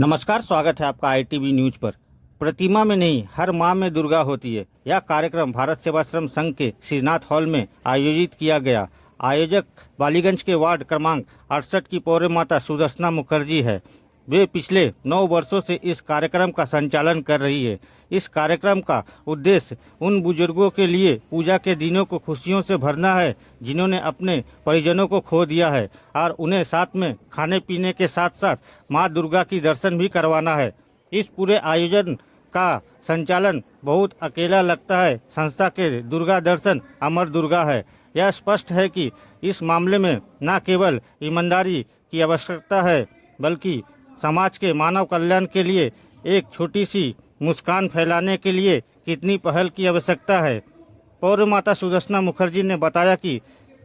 नमस्कार, स्वागत है आपका आईटीवी न्यूज पर। प्रतिमा में नहीं, हर माह में दुर्गा होती है। यह कार्यक्रम भारत सेवाश्रम संघ के श्रीनाथ हॉल में आयोजित किया गया। आयोजक बालीगंज के वार्ड क्रमांक 68 की पौर्य माता सुदर्शना मुखर्जी है। वे पिछले 9 वर्षों से इस कार्यक्रम का संचालन कर रही है। इस कार्यक्रम का उद्देश्य उन बुजुर्गों के लिए पूजा के दिनों को खुशियों से भरना है जिन्होंने अपने परिजनों को खो दिया है, और उन्हें साथ में खाने पीने के साथ साथ माँ दुर्गा की दर्शन भी करवाना है। इस पूरे आयोजन का संचालन बहुत अकेला लगता है। संस्था के दुर्गा दर्शन अमर दुर्गा है। यह स्पष्ट है कि इस मामले में न केवल ईमानदारी की आवश्यकता है, बल्कि समाज के मानव कल्याण के लिए एक छोटी सी मुस्कान फैलाने के लिए कितनी पहल की आवश्यकता है। पौर्य माता सुदर्शना मुखर्जी ने बताया कि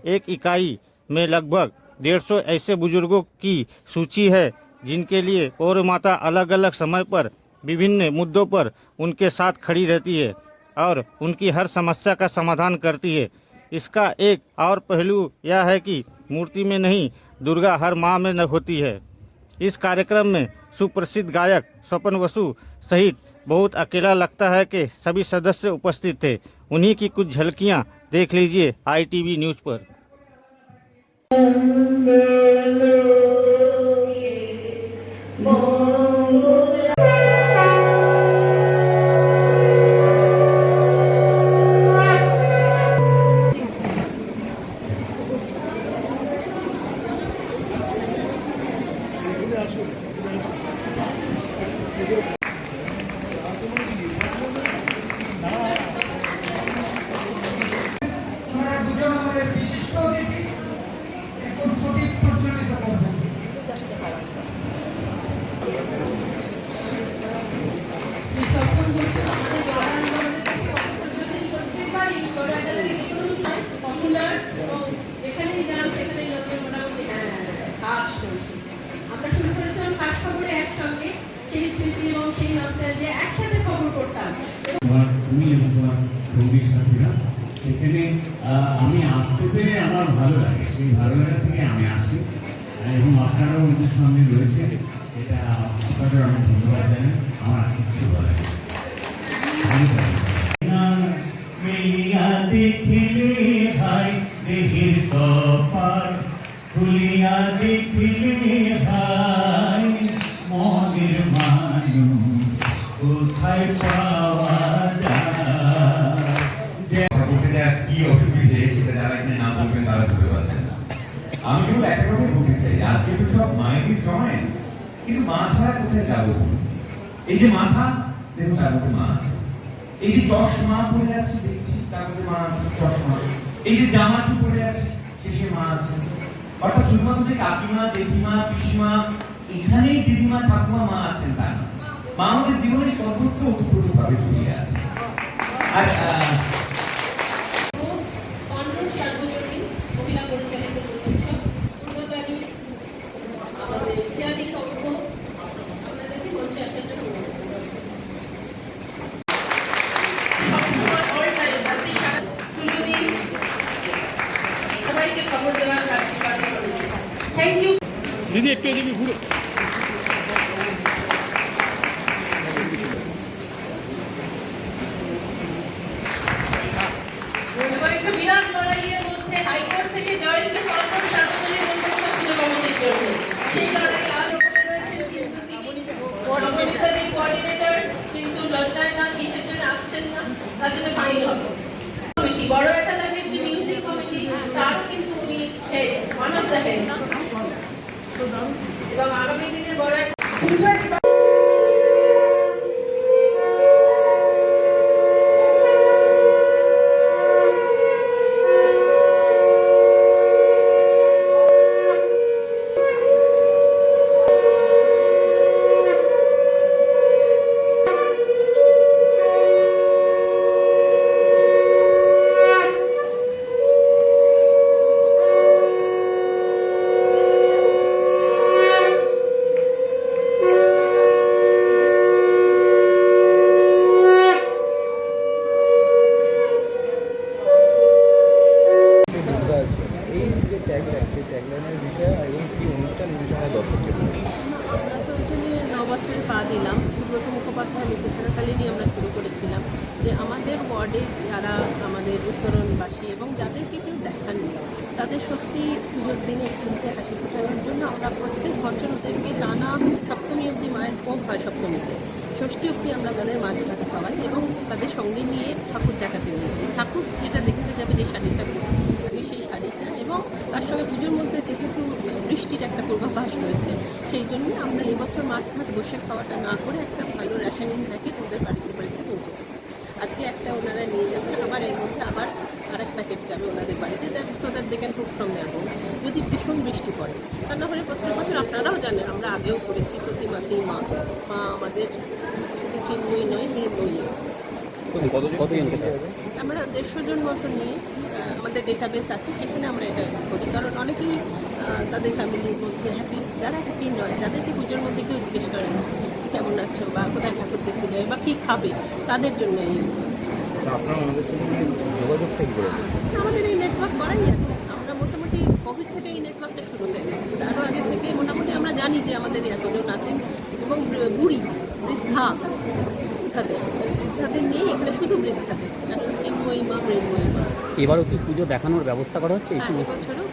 एक इकाई में लगभग 150 ऐसे बुजुर्गों की सूची है जिनके लिए पौर्य माता अलग अलग समय पर विभिन्न मुद्दों पर उनके साथ खड़ी रहती है और उनकी हर समस्या का समाधान करती है। इसका एक और पहलू यह है कि मूर्ति में नहीं, दुर्गा हर माह में न होती है। इस कार्यक्रम में सुप्रसिद्ध गायक स्वपन वसु सहित बहुत अकेला लगता है कि सभी सदस्य उपस्थित थे। उन्हीं की कुछ झलकियां देख लीजिए आईटीवी न्यूज पर। সেখানে আমি আসতে পেরে আমার ভালো লাগে, সেই ভালো লাগা থেকে আমি আসি এবং আপনারাও ওদের সামনে রয়েছে, এটা আপনাদের অনেক ধন্যবাদ জানাই। আমার কিছু বলার দেখিলে ভাই দেহের কপাল খুলিয়া দেখিলে ভাই মনের মানুষ কোথায় পাওয়া কি অসুবিধে সেটা যারা এখানে না বলবেন তারা বুঝতে পারছেন। আমি কেবল একটা কথা বলতে চাই, আজকে তো সব মায়েদের জমায়, কিন্তু মা ছাড়া কোথায় যাবো? এই যে মাথা দেখুন, তার মধ্যে মা আছে। এই যে চশমা পরে আছে দেখছি, তার মধ্যে মা আছে চশমা। এই যে জামাটি পরে আছে শেষে মা আছে। অর্থাৎ শুধুমাত্র যে কাকিমা, জেঠিমা, পিসিমা, এখানেই দিদিমা, ঠাকুমা, মা আছেন তা না। মা আমাদের জীবনে সর্বত্র ওতপ্রোতভাবে জড়িয়ে আছে। আর दीदी एक दीदी घुरो বিরাট লড়াইয়ের মধ্যে হাইকোর্ট থেকে জয় এসে কর্পোরেট শাসনের মধ্যে কমিটির জন্য সেই লড়াই আজ রয়েছে। কিন্তু তিনি কোঅর্ডিনেটর কিন্তু লজ্জায় না কিসের জন্য আসছেন না, তার জন্য ফাইন হবে। কমিটি বড় একটা লাগে যে মিউজিক কমিটি, তারও কিন্তু উনি ওয়ান অফ দ্য হেড, এবং আগামী দিনে বড় একটা করেছিলাম, সুব্রত মুখোপাধ্যায় বেঁচে থাকাকালীনই আমরা শুরু করেছিলাম যে আমাদের ওয়ার্ডে যারা আমাদের উত্তরণবাসী এবং যাদেরকে কেউ দেখাননি তাদের সত্যি পুজোর দিনে একটুতে হাসি ফোটানোর জন্য আমরা প্রত্যেক বছর ওদেরকে টানা সপ্তমী অবধি মায়ের ভোগ হয় সপ্তমীতে, ষষ্ঠী অবধি আমরা তাদের মাছ ভাত খাওয়াই এবং তাদের সঙ্গে নিয়ে ঠাকুর দেখাতে নিয়ে যাই। ঠাকুর যেটা দেখতে যাবে যে শাড়িটা পরে সেই শাড়িটা, এবং তার সঙ্গে পুজোর মধ্যে যেহেতু বৃষ্টির একটা পূর্বাভাস রয়েছে সেই জন্য আমরা এবছর মাছ ভাত বসে খাওয়াটা না করে একটা ভালো রেশনিং প্যাকেট ওদের বাড়িতে বাড়িতে পৌঁছে দিচ্ছি। আজকে একটা ওনারা নিয়ে যাবেন, আবার এর মধ্যে আবার আরেক প্যাকেট যাবে ওনাদের বাড়িতে, so that they can cook from their homes যদি ভীষণ বৃষ্টি পড়ে। তা না হলে প্রত্যেক বছর আপনারাও জানেন আমরা আগেও করেছি, প্রতিমাতেই মা আমাদের শুধু চিন্ময়ী নয় নির্ময়ী। আমরা 150 জন মতো নিয়ে আমাদের ডেটাবেস আছে, সেখানে আমরা এটা করি, কারণ অনেকেই তাদের ফ্যামিলির মধ্যে হ্যাপি, যারা হ্যাপি নয় যাদেরকে পুজোর মধ্যে কেউ জিজ্ঞেস করে না কেমন আছো বা কোথায় ঠাকুর দেখতে যাবে বা কী খাবে, তাদের জন্য এই আমাদের এই নেটওয়ার্ক করাই আছে। আমরা মোটামুটি কোভিড থেকে এই নেটওয়ার্কটা শুরু হয়ে গেছে, আরও আগে থেকে মোটামুটি আমরা জানি যে আমাদের এতজন আছেন এবং বুড়ি বৃদ্ধাদের নেই এখানে, শুধু বৃদ্ধাদের, কারণ চিন্ময়ী মা মৃন্ময়ী মা। এবারও কি পুজো দেখানোর ব্যবস্থা করা হচ্ছে? এবছরও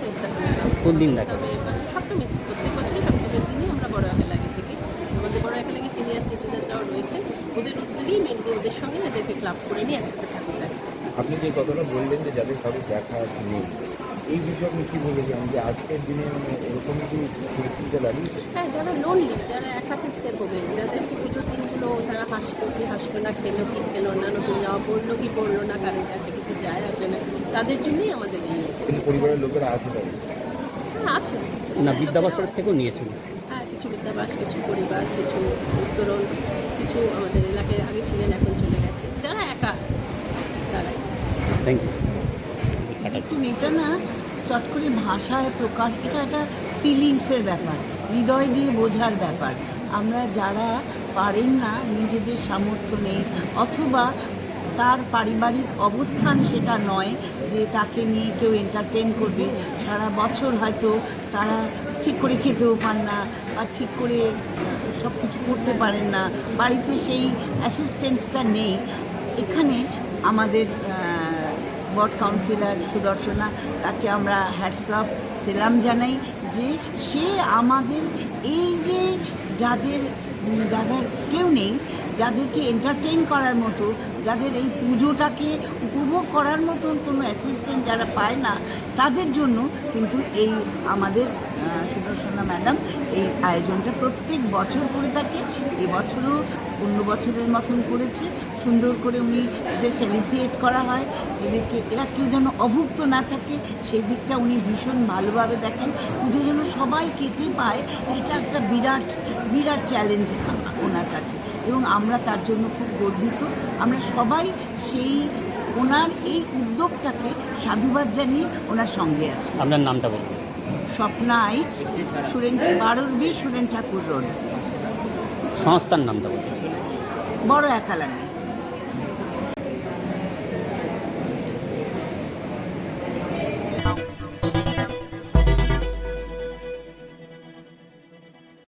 কোন দিন দেখাবে? এবছর সপ্তমী, প্রত্যেক বছরই সপ্তমীর দিনই আমরা বড় একালাগে থেকে, আমাদের বড় একালাগে সিনিয়র সিটিজেনরাও রয়েছে, ওদের উদ্যোগেই মেনলি ওদের সঙ্গে এদেরকে ক্লাব করে নিয়ে একসাথে ঠাকুর দেখা। আপনি যে কথাটা বললেন যে যাদের কারো দেখা নেই, এই বিষয়ে আপনি কী বলেছেন যে আজকের দিনে মানে এরকম কি পরিস্থিতিটা দাঁড়িয়েছে? হ্যাঁ, যারা লোনলি, যারা একাকিত্বে ভোগেন, যাদেরকে পুজোর দিনগুলো তারা হাসলো কি হাসলো না, খেলো কি খেলো না, নতুন জামা পড়লো কি পড়লো না, কারোর কাছে কিছু যায় আসে না, তাদের জন্যই আমাদের এই। কিন্তু পরিবারের লোকেরা আছে তাই? হ্যাঁ, আছে না, বিদ্যাবাসর থেকেও নিয়েছিল। হ্যাঁ, কিছু বিদ্যাবাস, কিছু পরিবার, কিছু উত্তরণ, কিছু আমাদের এলাকায় আগে ছিলেন এখন চলে গেছে, যারা একা তারাই। Thank you. একটু এটা না চট করে ভাষায় প্রকাশ, এটা একটা ফিলিংসের ব্যাপার, হৃদয় দিয়ে বোঝার ব্যাপার। আমরা যারা পারেন না, নিজেদের সামর্থ্য নেই অথবা তার পারিবারিক অবস্থান সেটা নয় যে তাকে নিয়ে কেউ এন্টারটেন করবে, সারা বছর হয়তো তারা ঠিক করে খেতেও পান না বা ঠিক করে সব কিছু করতে পারেন না, বাড়িতে সেই অ্যাসিস্ট্যান্সটা নেই। এখানে আমাদের ওয়ার্ড কাউন্সিলর সুদর্শনা, তাকে আমরা হ্যাটস অফ সেলাম জানাই যে সে আমাদের এই যে যাদের কেউ নেই, যাদেরকে এন্টারটেইন করার মতো, যাদের এই পুজোটাকে উপভোগ করার মতন কোনো অ্যাসিস্ট্যান্ট যারা পায় না, তাদের জন্য কিন্তু এই আমাদের সুদর্শনা ম্যাডাম এই আয়োজনটা প্রত্যেক বছর করে থাকে। এবছরও অন্য বছরের মতন করেছে, সুন্দর করে উনি এদের ফেলিসিয়েট করা হয়, এদেরকে এরা কেউ যেন অভুক্ত না থাকে সেই দিকটা উনি ভীষণ ভালোভাবে দেখেন। পুজো যেন সবাই খেতে পায়, এটা একটা বিরাট বিরাট চ্যালেঞ্জ ওনার কাছে, এবং আমরা তার জন্য খুব গর্বিত। আমরা সবাই সেই ওনার এই উদ্যোগটাকে সাধুবাদ জানিয়ে ওনার সঙ্গে আছি। আপনার নামটা বলুন। স্বপ্না আইচ, সুরেন 12B সুরেন ঠাকুর রোড। সংস্থার নামটা বলুন। বড় একালাগে।